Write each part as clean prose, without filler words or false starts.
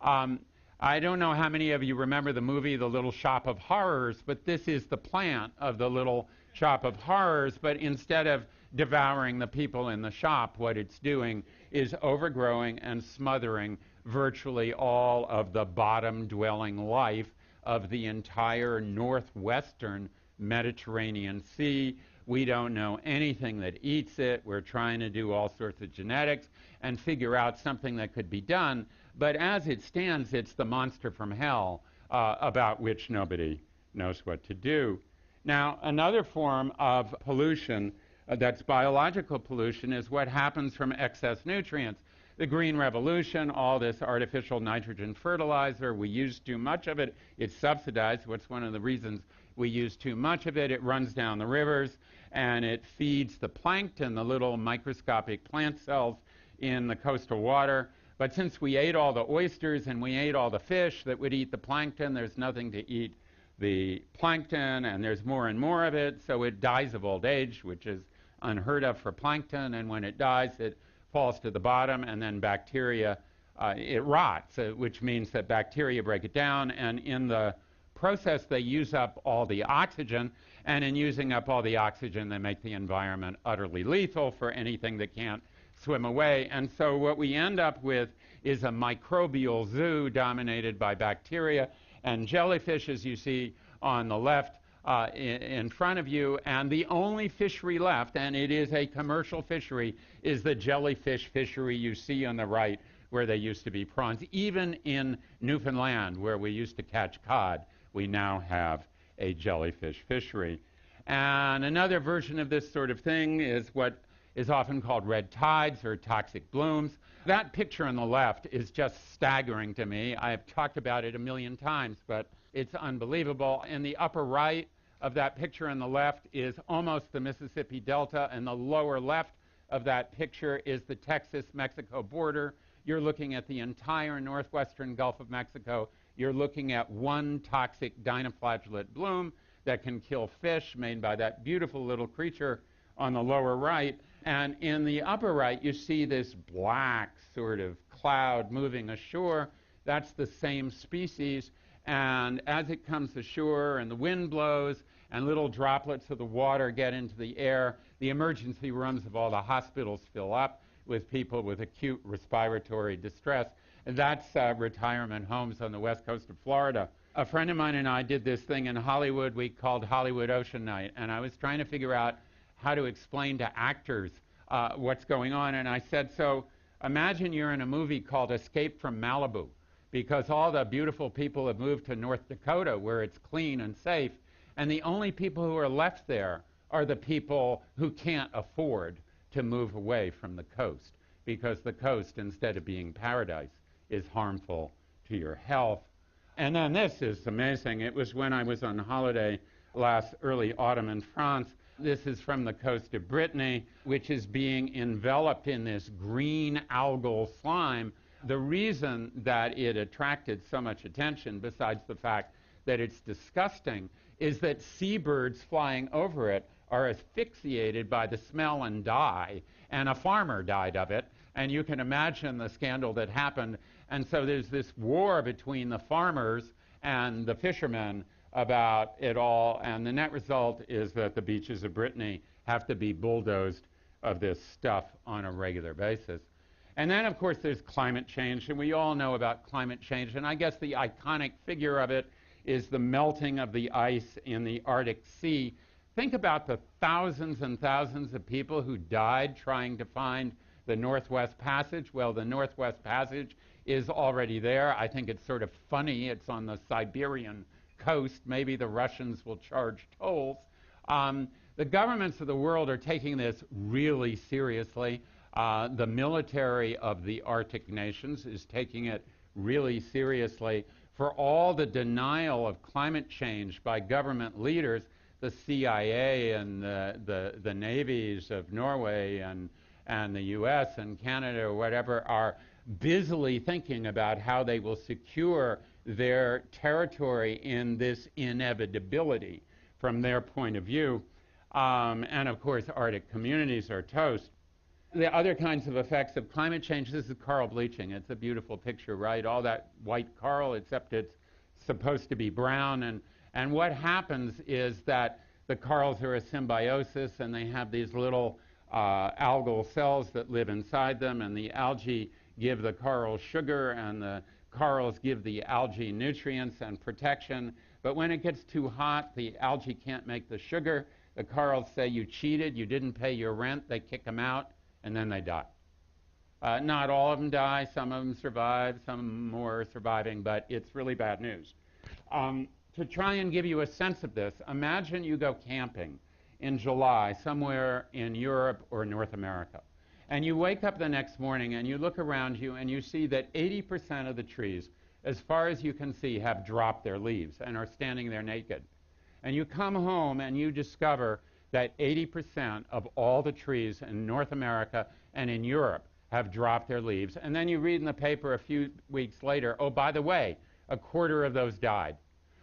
I don't know how many of you remember the movie The Little Shop of Horrors, but this is the plant of the Little Shop of Horrors. But instead of devouring the people in the shop, what it's doing is overgrowing and smothering virtually all of the bottom-dwelling life of the entire northwestern Mediterranean Sea. We don't know anything that eats it. We're trying to do all sorts of genetics and figure out something that could be done. But as it stands, it's the monster from hell about which nobody knows what to do. Now, another form of pollution that's biological pollution is what happens from excess nutrients. The Green Revolution, all this artificial nitrogen fertilizer, we use too much of it. It's subsidized. What's one of the reasons we use too much of it? It runs down the rivers, and it feeds the plankton, the little microscopic plant cells in the coastal water. But since we ate all the oysters and we ate all the fish that would eat the plankton, there's nothing to eat the plankton, and there's more and more of it, so it dies of old age, which is unheard of for plankton, and when it dies, it falls to the bottom, and then bacteria, it rots, which means that bacteria break it down, and in the process, they use up all the oxygen, and in using up all the oxygen, they make the environment utterly lethal for anything that can't swim away. And so what we end up with is a microbial zoo dominated by bacteria and jellyfish, as you see on the left in front of you. And the only fishery left, and it is a commercial fishery, is the jellyfish fishery you see on the right, where they used to be prawns. Even in Newfoundland, where we used to catch cod, we now have a jellyfish fishery. And another version of this sort of thing is what is often called red tides or toxic blooms. That picture on the left is just staggering to me. I've talked about it a million times, but it's unbelievable. In the upper right of that picture on the left is almost the Mississippi Delta, and the lower left of that picture is the Texas-Mexico border. You're looking at the entire northwestern Gulf of Mexico. You're looking at one toxic dinoflagellate bloom that can kill fish, made by that beautiful little creature on the lower right. And in the upper right, you see this black sort of cloud moving ashore. That's the same species. And as it comes ashore and the wind blows and little droplets of the water get into the air, the emergency rooms of all the hospitals fill up with people with acute respiratory distress. And that's retirement homes on the west coast of Florida. A friend of mine and I did this thing in Hollywood we called Hollywood Ocean Night, and I was trying to figure out how to explain to actors what's going on. And I said, so imagine you're in a movie called Escape from Malibu, because all the beautiful people have moved to North Dakota where it's clean and safe, and the only people who are left there are the people who can't afford to move away from the coast, because the coast, instead of being paradise, is harmful to your health. And then this is amazing. It was when I was on holiday last early autumn in France. This is from the coast of Brittany, which is being enveloped in this green algal slime. The reason that it attracted so much attention, besides the fact that it's disgusting, is that seabirds flying over it are asphyxiated by the smell and die, and a farmer died of it. And you can imagine the scandal that happened. And so there's this war between the farmers and the fishermen about it all, and the net result is that the beaches of Brittany have to be bulldozed of this stuff on a regular basis. And then, of course, there's climate change, and we all know about climate change, and I guess the iconic figure of it is the melting of the ice in the Arctic Sea. Think about the thousands and thousands of people who died trying to find the Northwest Passage. Well, the Northwest Passage is already there. I think it's sort of funny. It's on the Siberian coast. Maybe the Russians will charge tolls. The governments of the world are taking this really seriously. The military of the Arctic nations is taking it really seriously. For all the denial of climate change by government leaders, the CIA and the navies of Norway and the US and Canada or whatever are busily thinking about how they will secure their territory in this inevitability from their point of view. And of course, Arctic communities are toast. the other kinds of effects of climate change, this is coral bleaching. It's a beautiful picture, right? All that white coral, except it's supposed to be brown. And what happens is that the corals are a symbiosis, and they have these little algal cells that live inside them, and the algae give the corals sugar, and the corals give the algae nutrients and protection. But when it gets too hot, the algae can't make the sugar. The corals say, you cheated, you didn't pay your rent. They kick them out, and then they die. Not all of them die. Some of them survive. Some more are surviving, but it's really bad news. To try and give you a sense of this, imagine you go camping in July somewhere in Europe or North America. And you wake up the next morning and you look around you and you see that 80% of the trees, as far as you can see, have dropped their leaves and are standing there naked. And you come home and you discover that 80% of all the trees in North America and in Europe have dropped their leaves. And then you read in the paper a few weeks later, oh, by the way, a quarter of those died.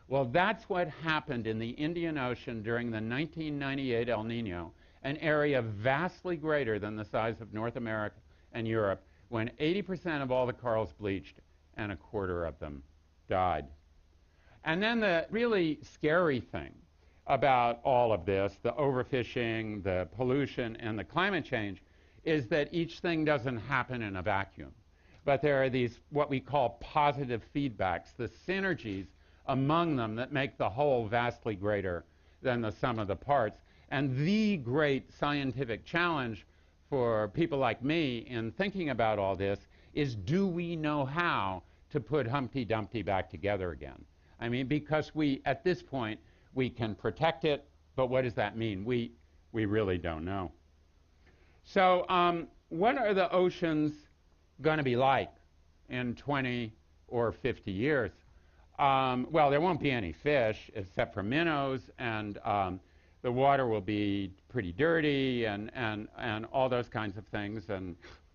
Well, that's what happened in the Indian Ocean during the 1998 El Nino, an area vastly greater than the size of North America and Europe, when 80% of all the corals bleached and a quarter of them died. And then the really scary thing about all of this, the overfishing, the pollution, and the climate change, is that each thing doesn't happen in a vacuum. But there are these, what we call positive feedbacks, the synergies among them that make the whole vastly greater than the sum of the parts. And the great scientific challenge for people like me in thinking about all this is, do we know how to put Humpty Dumpty back together again? I mean, because at this point, we can protect it, but what does that mean? We really don't know. So what are the oceans going to be like in 20 or 50 years? Well, there won't be any fish except for minnows, and the water will be pretty dirty and all those kinds of things, and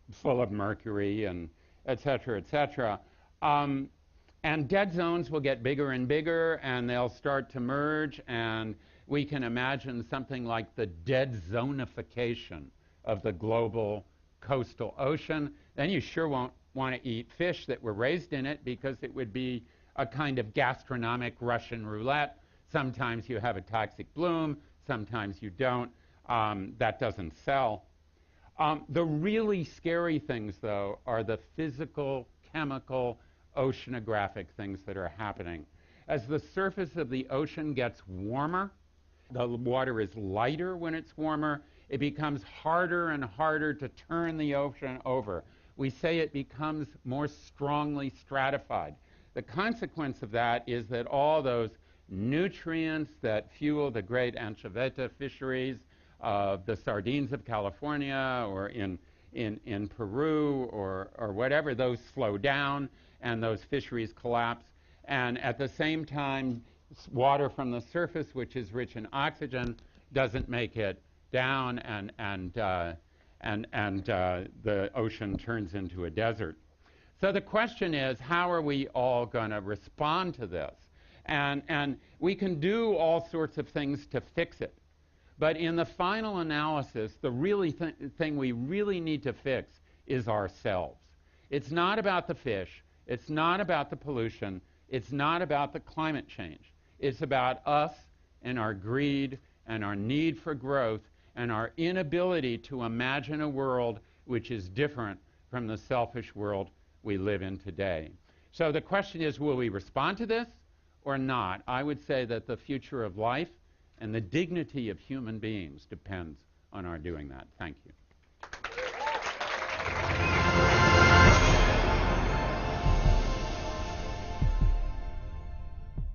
full of mercury, and et cetera, et cetera. And dead zones will get bigger and bigger, and they'll start to merge, and we can imagine something like the dead zonification of the global coastal ocean. Then you sure won't want to eat fish that were raised in it, because it would be a kind of gastronomic Russian roulette. Sometimes you have a toxic bloom, sometimes you don't. That doesn't sell. The really scary things, though, are the physical, chemical, oceanographic things that are happening. As the surface of the ocean gets warmer, the water is lighter when it's warmer, it becomes harder and harder to turn the ocean over. We say it becomes more strongly stratified. The consequence of that is that all those nutrients that fuel the great anchoveta fisheries, the sardines of California or in Peru or whatever, those slow down and those fisheries collapse. And at the same time, water from the surface, which is rich in oxygen, doesn't make it down, and the ocean turns into a desert. So the question is, how are we all going to respond to this? And we can do all sorts of things to fix it. But in the final analysis, the really thing we really need to fix is ourselves. It's not about the fish. It's not about the pollution. It's not about the climate change. It's about us and our greed and our need for growth and our inability to imagine a world which is different from the selfish world we live in today. So the question is, will we respond to this or not? I would say that the future of life and the dignity of human beings depends on our doing that. Thank you.